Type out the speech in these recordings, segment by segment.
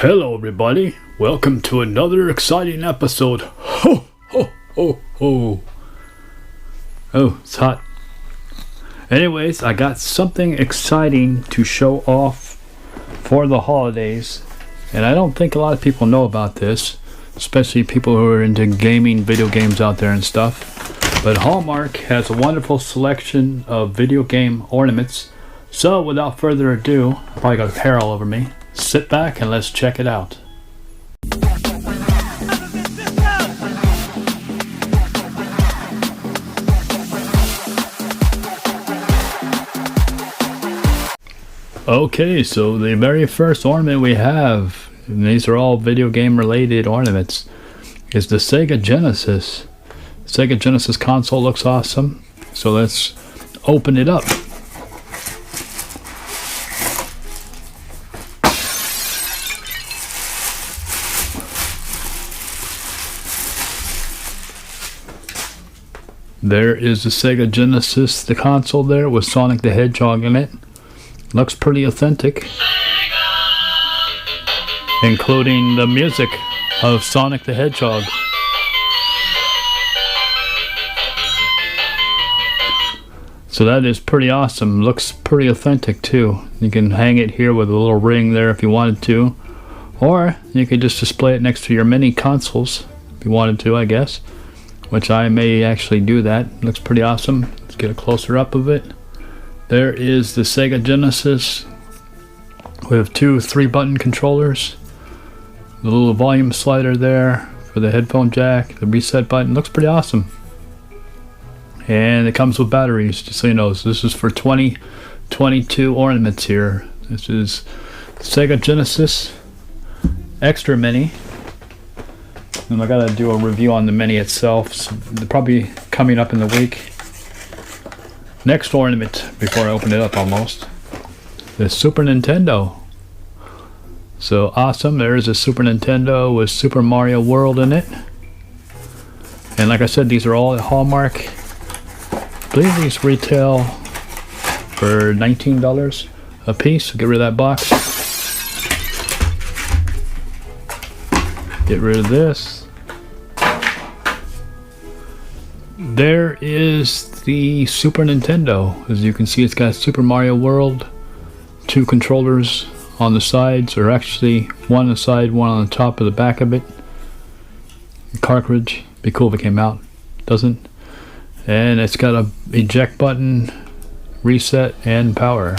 Hello everybody, welcome to another exciting episode. Ho ho ho ho. Oh, it's hot. Anyways, I got something exciting to show off for the holidays, and I don't think a lot of people know about this, especially people who are into gaming, video games out there and stuff. But Hallmark has a wonderful selection of video game ornaments. So without further ado, I probably got hair all over me. Sit back and let's check it out. Okay, so the very first ornament we have, and these are all video game related ornaments, is the Sega Genesis. Sega Genesis console looks awesome, so let's open it up. There is the Sega Genesis, the console there with Sonic the Hedgehog in it. Looks pretty authentic, including the music of Sonic the Hedgehog. So that is pretty awesome. Looks pretty authentic too. You can hang it here with a little ring there if you wanted to, or you could just display it next to your mini consoles if you wanted to, I guess. Which I may actually do that. Looks pretty awesome. Let's get a closer up of it. There is the Sega Genesis with two 3-button controllers. The little volume slider there for the headphone jack. The reset button. Looks pretty awesome. And it comes with batteries, just so you know. So this is for 2022 ornaments here. This is Sega Genesis Extra Mini. And I gotta do a review on the Mini itself, so they're probably coming up in the week. Next ornament, before I open it up almost, the Super Nintendo. So awesome, there is a Super Nintendo with Super Mario World in it. And like I said, these are all at Hallmark. I believe these retail for $19 a piece. So get rid of that box. Get rid of this. There is the Super Nintendo. As you can see, it's got Super Mario World, 2 controllers on the sides, or actually one on the side, one on the top of the back of it. The cartridge, be cool if it came out. Doesn't. And it's got a eject button, reset, and power.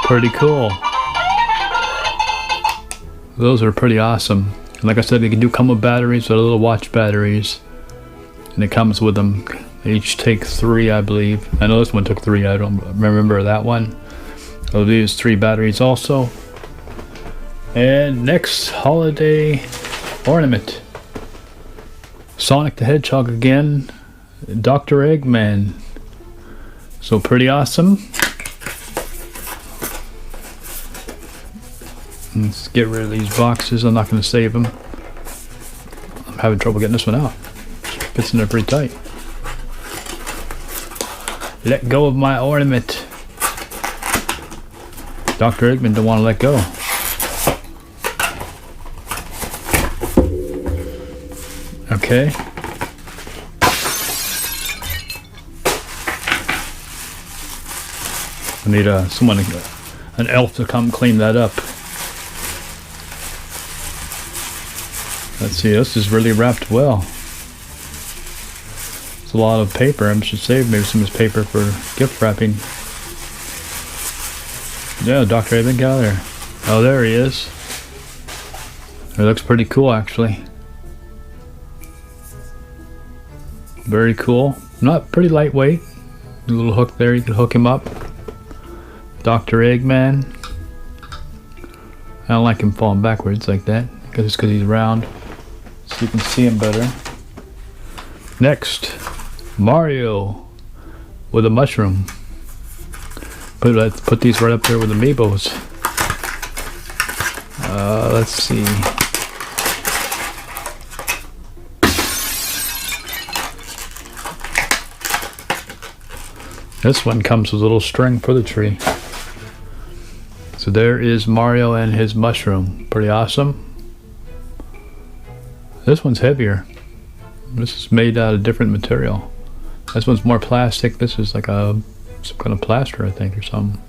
Pretty cool. Those are pretty awesome. And like I said, they do come with batteries, so little watch batteries. And it comes with them. They each take 3, I believe. I know this one took 3. I don't remember that one. So these 3 batteries also. And next holiday ornament. Sonic the Hedgehog again. Dr. Eggman. So pretty awesome. Let's get rid of these boxes. I'm not going to save them. I'm having trouble getting this one out. Fits in there pretty tight. Let go of my ornament. Dr. Eggman don't want to let go. Okay. I need an elf to come clean that up. Let's see, this is really wrapped well. It's a lot of paper. I should save maybe some of this paper for gift wrapping. Yeah, Dr. Eggman, get out of there. Oh, there he is. It looks pretty cool, actually. Very cool. Not pretty lightweight. A little hook there, you can hook him up. Dr. Eggman. I don't like him falling backwards like that, because he's round. So you can see him better. Next, Mario with a mushroom. Put these right up there with Amiibos. Let's see. This one comes with a little string for the tree. So there is Mario and his mushroom. Pretty awesome. This one's heavier. This is made out of different material. This one's more plastic. This is like some kind of plaster, I think, or something.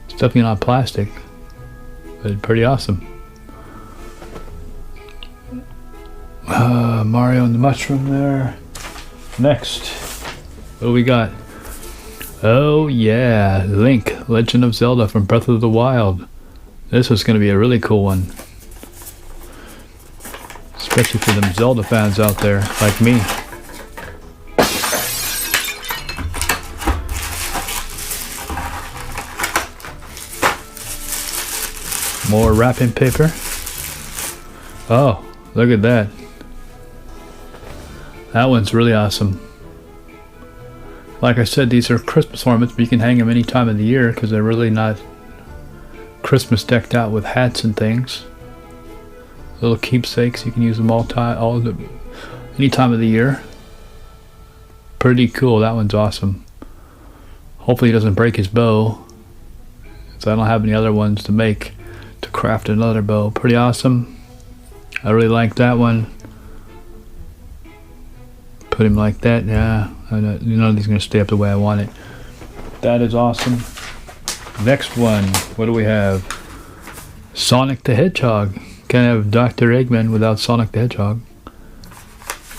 It's definitely not plastic, but pretty awesome. Mario and the mushroom there. Next, what do we got? Oh yeah, Link, Legend of Zelda from Breath of the Wild. This is going to be a really cool one. Especially for them Zelda fans out there, like me. More wrapping paper. Oh, look at that. That one's really awesome. Like I said, these are Christmas ornaments, but you can hang them any time of the year because they're really not Christmas decked out with hats and things. Little keepsakes, you can use them any time of the year. Pretty cool. That one's awesome. Hopefully he doesn't break his bow, so I don't have any other ones to craft another bow. Pretty awesome. I really like that one. Put him like that. Yeah, none of these are going to stay up the way I want it. That is awesome. Next one, what do we have? Sonic the Hedgehog. Can't have Dr. Eggman without Sonic the Hedgehog.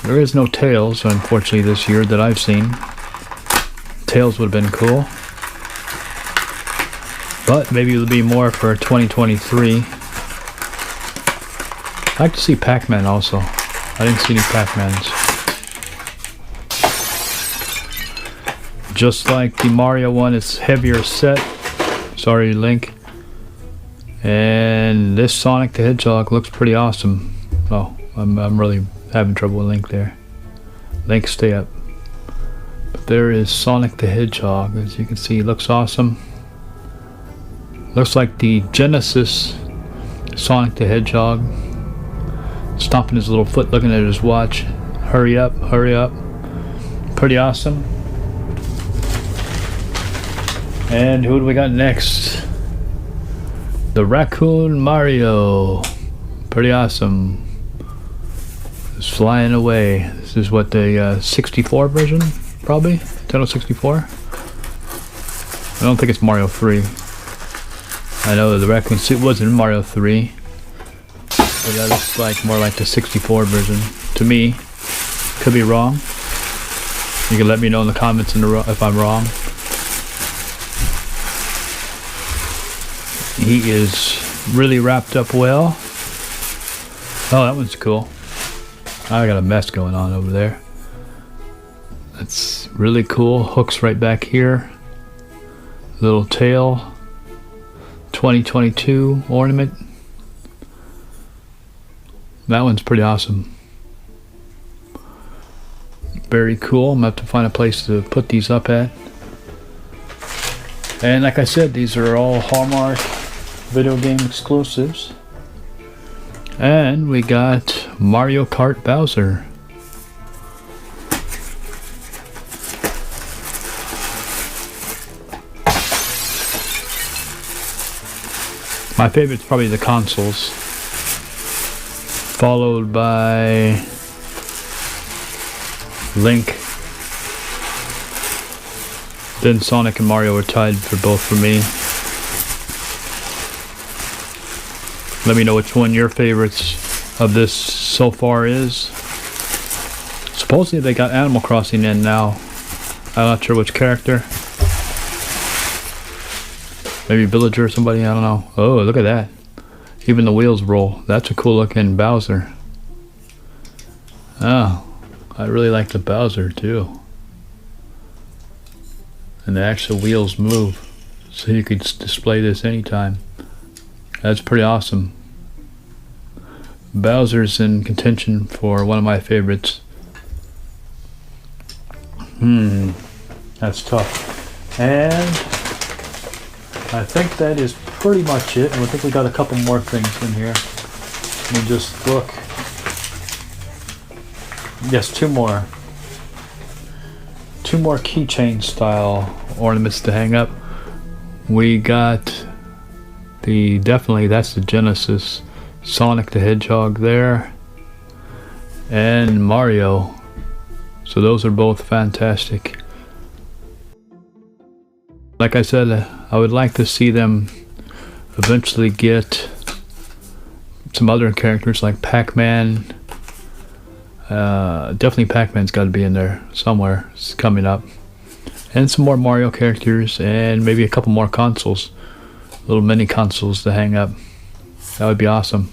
There is no Tails, unfortunately, this year that I've seen. Tails would have been cool. But maybe it'll be more for 2023. I'd like to see Pac-Man also. I didn't see any Pac-Mans. Just like the Mario one, it's heavier set. Sorry, Link. And this Sonic the Hedgehog looks pretty awesome. Oh, I'm really having trouble with Link there. Link, stay up. But there is Sonic the Hedgehog. As you can see, it looks awesome. Looks like the Genesis Sonic the Hedgehog. Stomping his little foot, looking at his watch. Hurry up, hurry up. Pretty awesome. And who do we got next? The Raccoon Mario. Pretty awesome. It's flying away. This is what the 64 version, probably? Nintendo 64? I don't think it's Mario 3. I know the raccoon suit was in Mario 3. But that looks like more like the 64 version to me. Could be wrong. You can let me know in the comments if I'm wrong. He is really wrapped up well. Oh, that one's cool. I got a mess going on over there. That's really cool. Hooks right back here. Little tail. 2022 ornament. That one's pretty awesome. Very cool. I'm gonna have to find a place to put these up at. And like I said, these are all Hallmark video game exclusives. And we got Mario Kart Bowser. My favorite's probably the consoles, followed by Link. Then Sonic and Mario are tied for both for me. Let me know which one your favorites of this so far is. Supposedly they got Animal Crossing in now. I'm not sure which character. Maybe Villager or somebody, I don't know. Oh, look at that. Even the wheels roll. That's a cool looking Bowser. Oh, I really like the Bowser too. And the actual wheels move. So you could display this anytime. That's pretty awesome. Bowser's in contention for one of my favorites. That's tough. And I think that is pretty much it. And I think we got a couple more things in here. Let me just look. Yes, two 2 more keychain style ornaments to hang up. We got definitely that's the Genesis Sonic the Hedgehog there, and Mario. So those are both fantastic. Like I said, I would like to see them eventually get some other characters like Pac-Man. Definitely Pac-Man's got to be in there somewhere. It's coming up. And some more Mario characters, and maybe a couple more consoles. Little mini consoles to hang up. That would be awesome.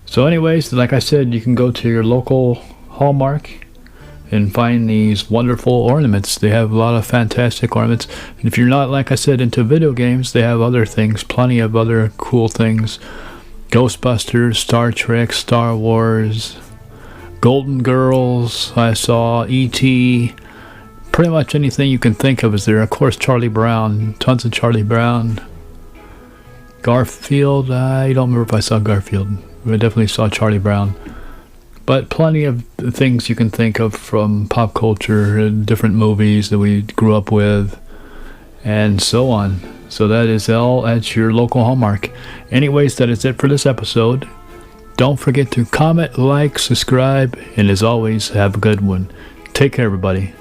So anyways, like I said, you can go to your local Hallmark and find these wonderful ornaments. They have a lot of fantastic ornaments. And if you're not, like I said, into video games, they have other things, plenty of other cool things. Ghostbusters, Star Trek, Star Wars, Golden Girls, I saw E.T., pretty much anything you can think of is there. Of course, Charlie Brown, tons of Charlie Brown. Garfield, I don't remember if I saw Garfield. I definitely saw Charlie Brown. But plenty of things you can think of from pop culture, different movies that we grew up with, and so on. So that is all at your local Hallmark. Anyways, that is it for this episode. Don't forget to comment, like, subscribe, and as always, have a good one. Take care, everybody.